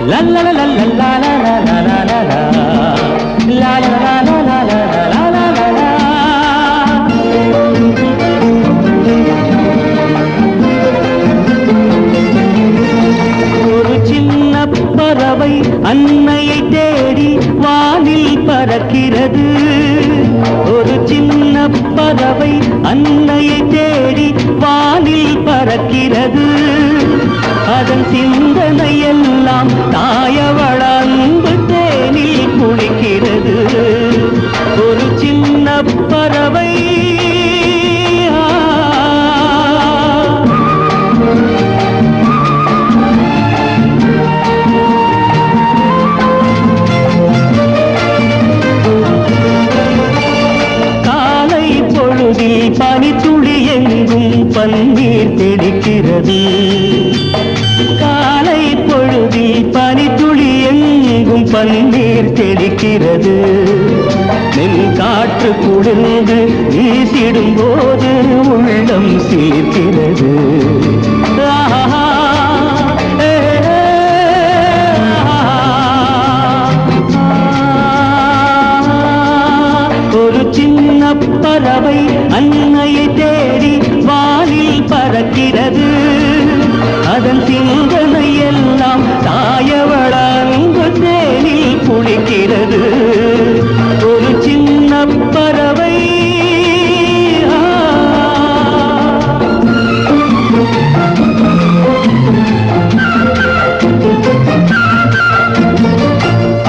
La la la la la la la la la la la la la la la la la la la la. ஒரு சின்ன பறவை அன்னையை தேடி வானில் பறக்கிறது. ஒரு சின்ன பறவை அன்னையை தேடி வானில் பறக்கிறது. அதன் சிந்தனை எல்லாம் தாயவள் அன்பு தேனில் குளிக்கிறது. ஒரு சின்ன பறவை காலை பொழுதில் பனித்துளி எங்கும் பன்னீர் தெளிக்கிறது. காலை பொழுதில் பனித்துளி எங்கும் பன்னீர் தெளிக்கிறது. நெல் காற்று குளிர்ந்து வீசிடும் போது உள்ளம் சிலிர்க்கிறது. ஒரு சின்ன பறவை அன்னையை தேடி வானில் பறக்கிறது. அதன் சிந்தனை எல்லாம் தாயவள் அன்பு தேனில் குளிக்கிறது. ஒரு சின்ன பறவை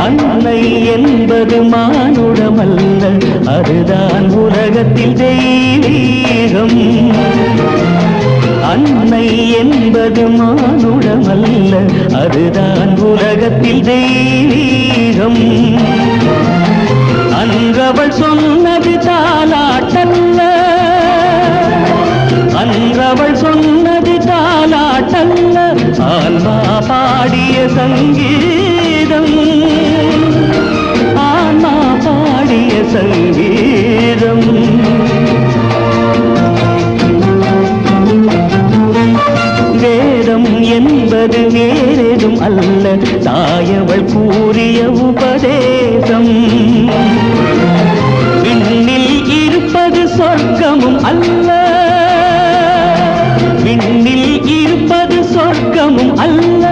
அன்னை என்பது மானுடமல்ல, அதுதான் உலகத்தில் தெய்வீகம். அன்னை என்பது மானுடமல்ல, அதுதான் உலகத்தில் தெய்வீகம். அன்றவள் சொன்னது தாலாட்டல்ல, அன்றவள் சொன்னது தாலாட்டல்ல, ஆன்மா பாடிய சங்கீதம். ஆன்மா பாடிய சங்கீதம். வேதம் என்பது வேறெதும் அல்ல, தாயவள் கூறிய உபதேசம். விண்ணில் இருப்பது சொர்க்கமும் அல்ல, விண்ணில் இருப்பது சொர்க்கமும் அல்ல,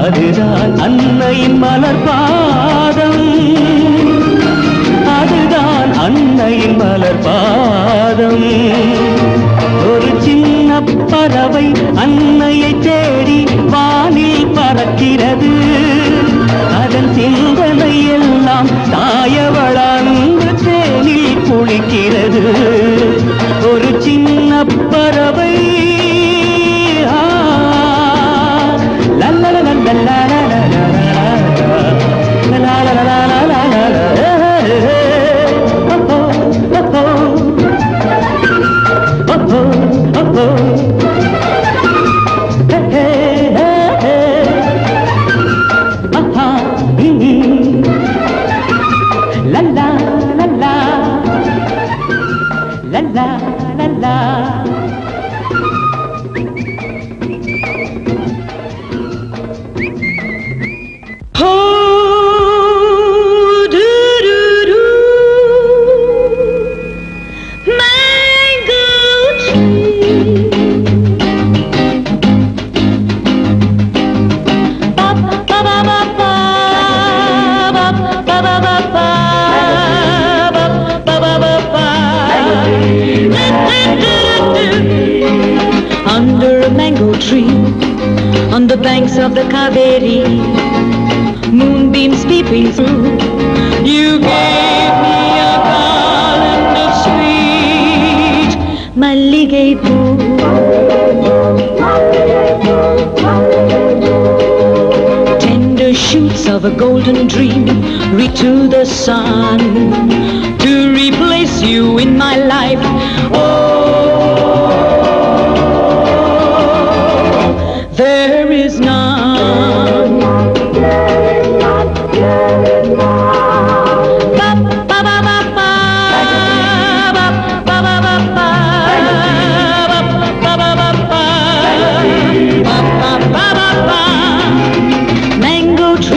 அதுதான் அன்னையின் மலர் பாதம். அதுதான் அன்னையின் மலர் பாதம். ஒரு சின்ன பறவை அன்னையை தேடி வானில் பறக்கிறது. அதன் சிந்தனை எல்லாம் தாயவள் அன்பு தேனில் குளிக்கிறது. ஒரு சின்ன பறவை on the banks of the Kaveri, moonbeams peeping through. You gave me a garland of sweet malligay poo. Tender shoots of a golden dream reach to the sun to replace you in my life. There is none. Ba ba ba ba ba ba ba ba ba ba ba ba ba ba ba ba ba. Mango tree.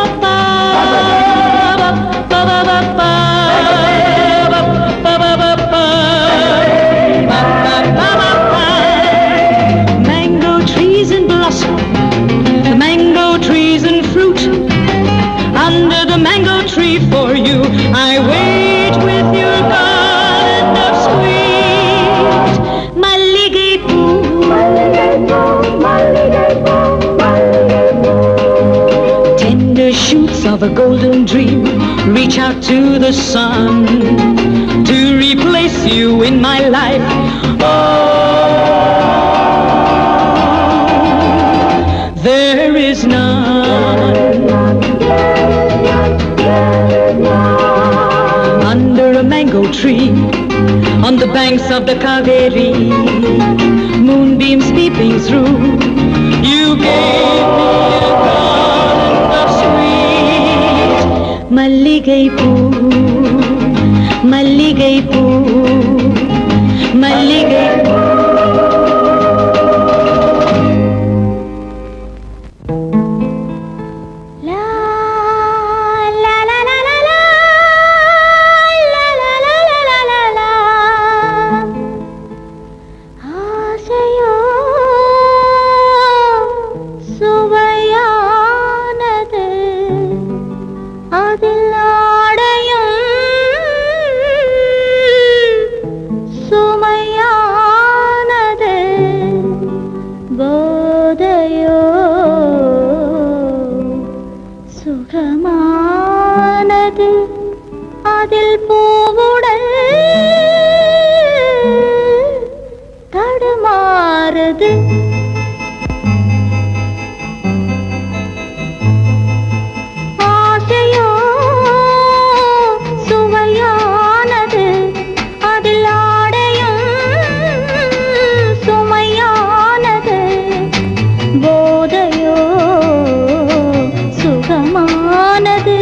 Mango trees in blossom, the mango trees in fruit. Under the mango tree for you, I wait with your garland of sweet malligay poo. Tender shoots of a golden dream reach out to the sun to replace you in my life. There is none. Under a mango tree, on the banks of the Kaveri, moonbeams peeping through, you gave me a garland of sweet malligay poo, malligay poo, malligay poo. சுகமானது அதில் பூவுடல் தடுமாறுது ஆசையோ சுவையானது அதில் ஆடையும் சுமையானது போதையோ சுகமானது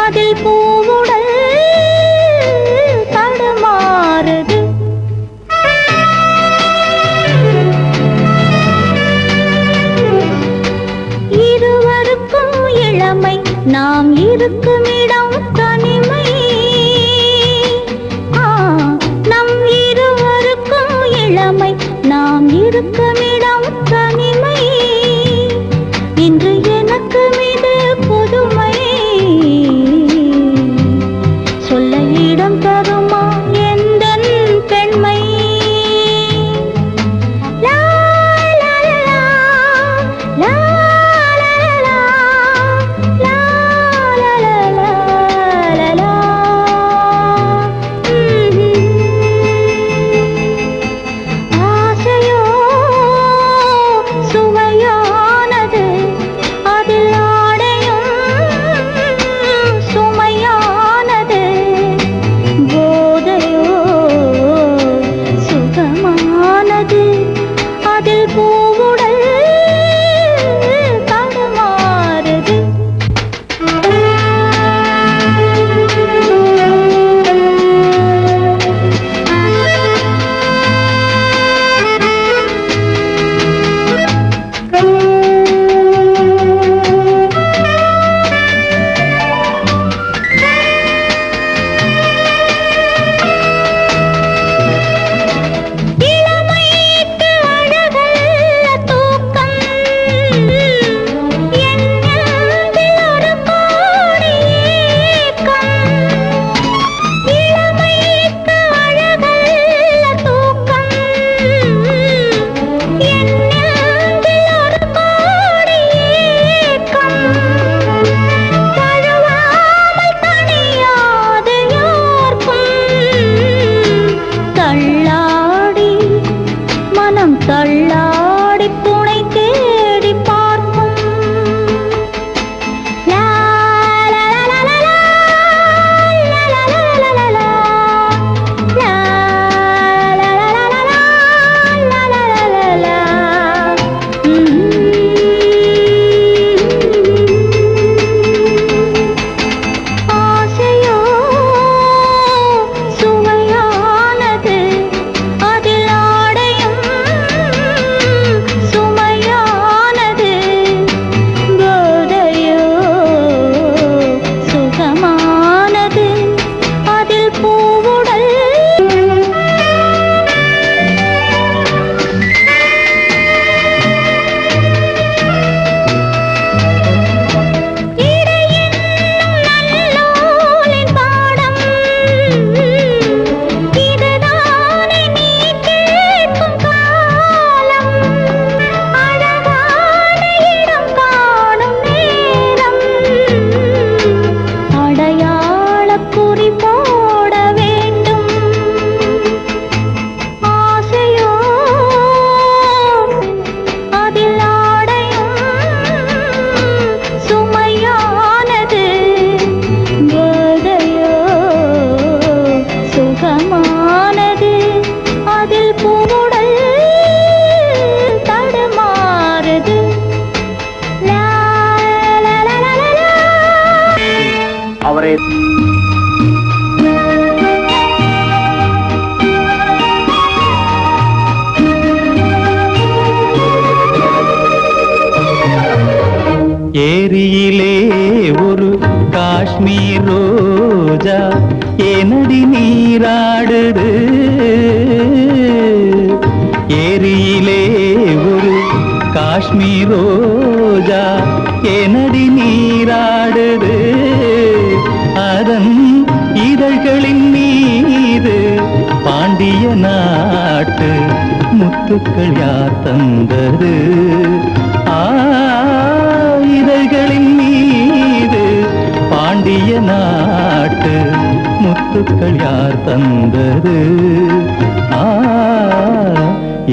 அதில் பூவுடல் தடுமாறுது நீராடுது ஏரியிலே ஒரு காஷ்மீர் ரோஜா ஏனடி நீராடுது அதன் இதழ்களின் மீது பாண்டிய நாட்டு முத்துக்கள் யார் தந்தது இதழ்களின் மீது பாண்டிய நாட்டு முத்துக்கள் யார் தந்தது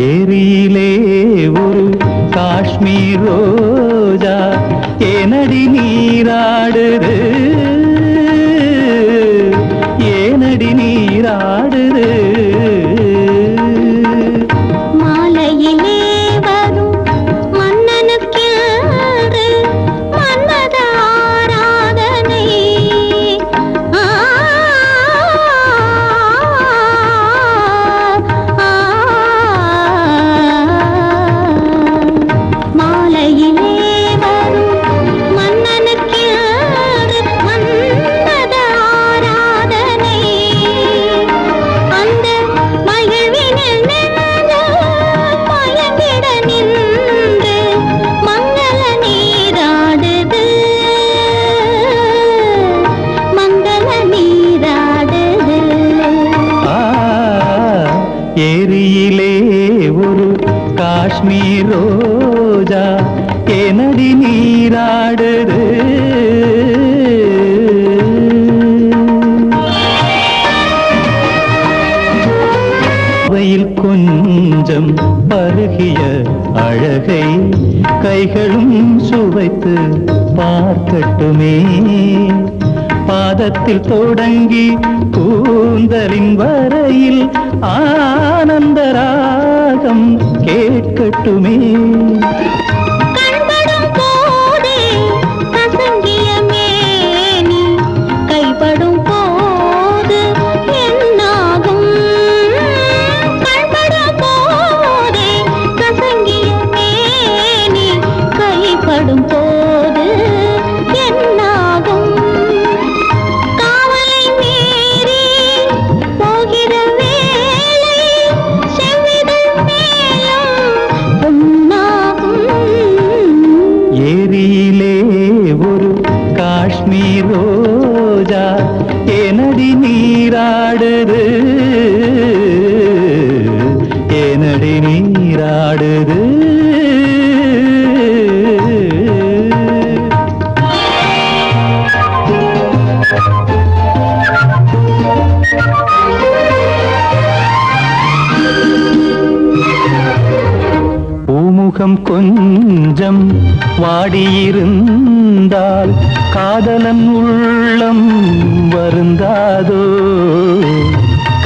ஏரியிலே ஒரு காஷ்மீர் ரோஜா ஏனடி நீராடுது ஏனடி நீராடுது மாலையிலே வரும் மன்னனுக்கென்று மன்மத ஆராதனை மாலையிலே வரும் மன்னனுக்கென்று மன்மத ஆராதனை அந்த மகிழ்வினில் நின்று மயங்கிட நின்று மங்கள நீராடுது மங்கள நீராடுது ஏரியிலே ஒரு காஷ்மீர் ரோஜா ஏனடி நீராடுது வெயில் கொஞ்சம் பருகிய அழகை கைகளும் சுவைத்து பார்க்கட்டுமே பாதத்தில் தொடங்கி கூந்தலின் வரையில் ஆனந்த ராகம் கேட்கட்டுமே கண்படும் போதே கசங்கிய மேனி கைப்படும் போது என்னாகும் கண்படும் போதே கசங்கிய மேனி கைப்படும் போது என்னாகும் காவலை மீறி போகிற வேளை செவ்விதழ் மேலும் பொன்னாகும் ஏரியிலே ஒரு காஷ்மீர் ரோஜா ஏனடி நீராடுது ஏனடி நீராடுது பூமுகம் கொஞ்சம் வாடியிருந்தால் காதலன் உள்ளம் வருந்தாதோ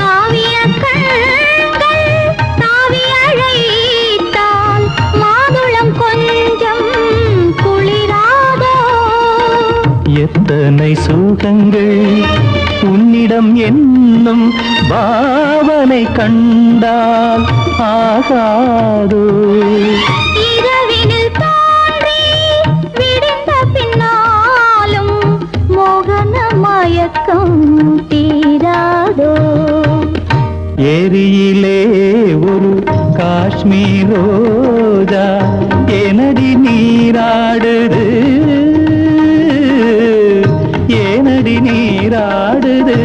காவிய கண்கள் தாவி அழைத்தால் மாதுளம் கொஞ்சம் குளிராதோ எத்தனை சுகங்கள் உன்னிடம் என்னும் பாவனை கண்டால் ஆகாதோ இரவினில் தோன்றி விடிந்த பின்னாலும் மோகன மயக்கம் தீராதோ ஏரியிலே ஒரு காஷ்மீர் ரோஜா ஏனடி நீராடுது ஏனடி நீராடுது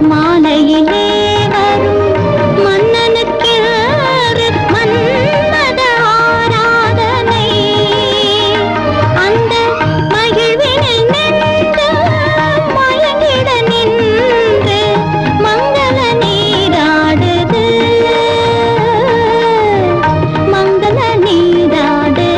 மாலையிலே வரும் மன்னனுக்கென்று மன்மத ஆராதனை அந்த மகிழ்வினில் நின்று மயங்கிட நின்று மங்கள நீராடுது மங்கள நீராடுது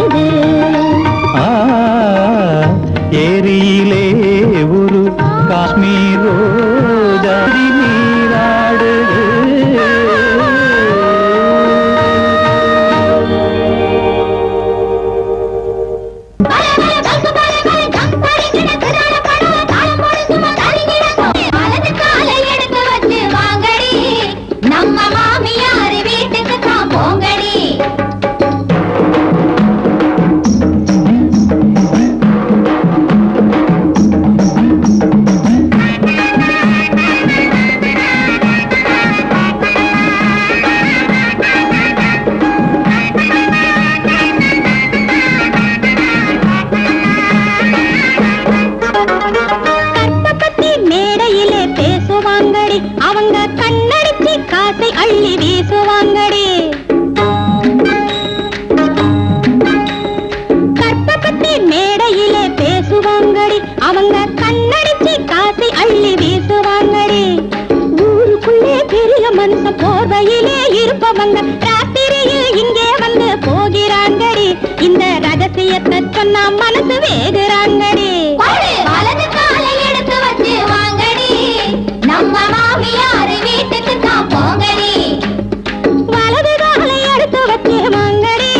பேசுவாங்கடி, அவங்க கண்ணடிச்சு காசை அள்ளி வீசுவாங்கடி. கற்பகத்தை மேடையிலே பேசுவாங்கடி, அவங்க கண்ணடிச்சு காசை அள்ளி வீசுவாங்கடி. ஊருக்குள்ளே பெரிய மனுஷன் போர்வையிலே இருப்பவங்க ராத்திரியில் இங்கே வந்து போகிறாங்கடி. இந்த ரகசியத்தை சொன்னா மனசு வேகுறாங்கடி. வலது காலை எடுத்து வச்சு வாங்கடி, நம்ம மாமியார் வீட்டுக்கு தான் போங்கடி. வலது காலை எடுத்து வச்சு வாங்கடி,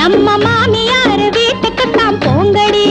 நம்ம மாமியார் வீட்டுக்கு தான் போங்கடி.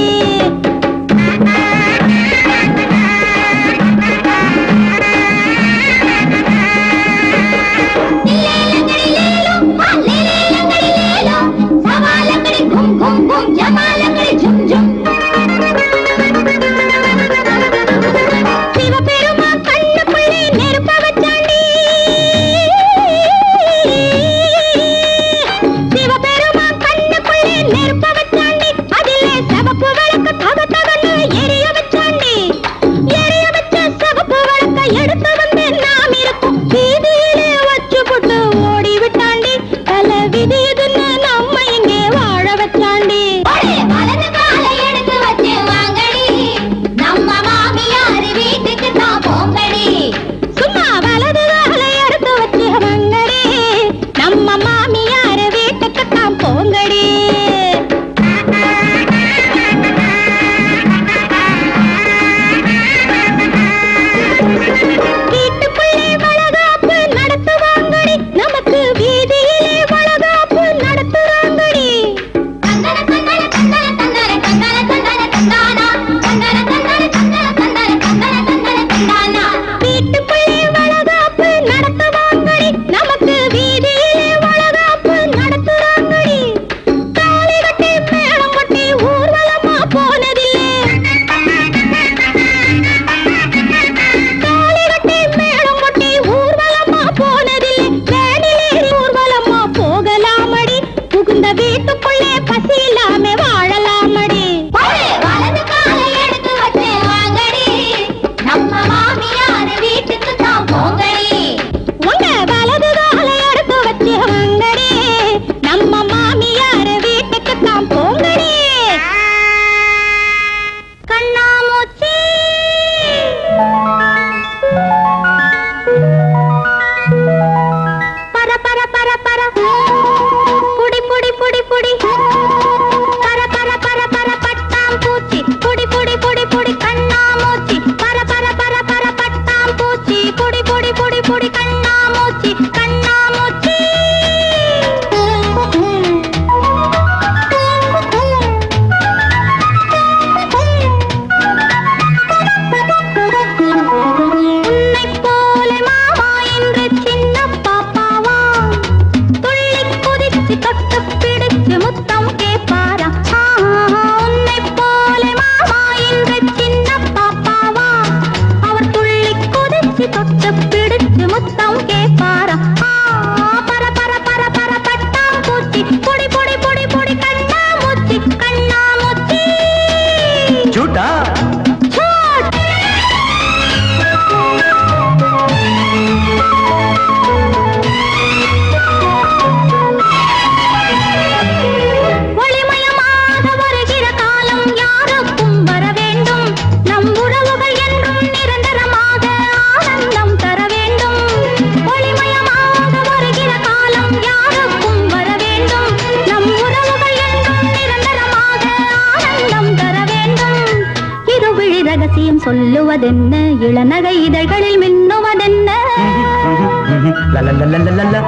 சொல்லுவதென்ன, இளநகை இதழ்களில் மின்னுவதென்ன,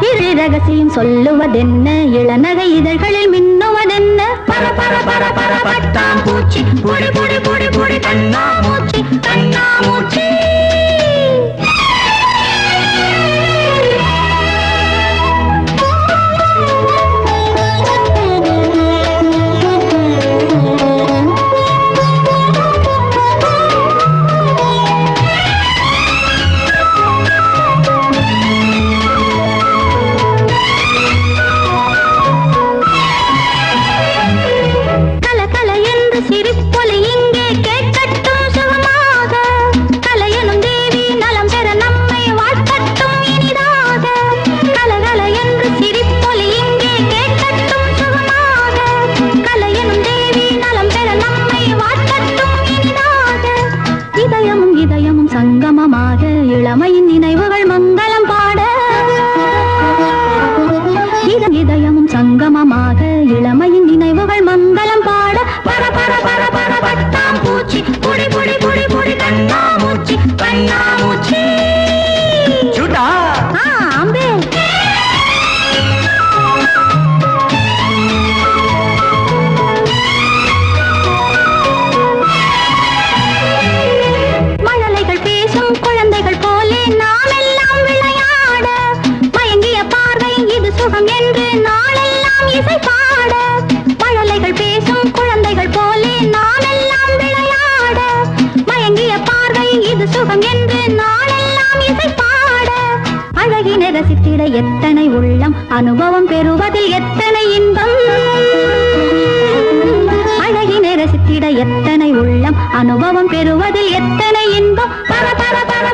இரு ரகசியம் சொல்லுவதென்ன, இளநகை இதழ்களில் மின்னுவதென்ன. பர பர பர பர பட்டாம் பூச்சி, பொடி பொடி பொடி பொடி கண்ணாமூச்சி கண்ணாமூச்சி. சிரிப்பொலி இங்கே கேட்கட்டும் சுகமாக, கலை இளமையின் நினைவுகள் மங்களம் பாட இதயமும் சங்கமமாக இளமையின் நினைவுகள் மங்களம் பாட பர பர பர பர பட்டாம் பூச்சி புடி புடி புடி புடி கண்ணாமூச்சி கண்ணாமூச்சி சுட்டா அம்பே மழலைகள் பேசும் குழந்தைகள் போலே நாம் எல்லாம் விளையாட மயங்கிய பார்வை இது சுகம் என்று நாளெல்லாம் இசை பாட மழலைகள் பேசும் குழந்தைகள் போலே நாம் எல்லாம் விளையாட மயங்கிய பார்வை இது சுகம் என்று நாளெல்லாம் இசை பாட அழகினை ரசித்திட எத்தனை உள்ளம் அனுபவம் பெறுவதில் எத்தனை இன்பம் அழகினை ரசித்திட எத்தனை உள்ளம் அனுபவம் பெறுவதில் எத்தனை இன்பம் பர பர பர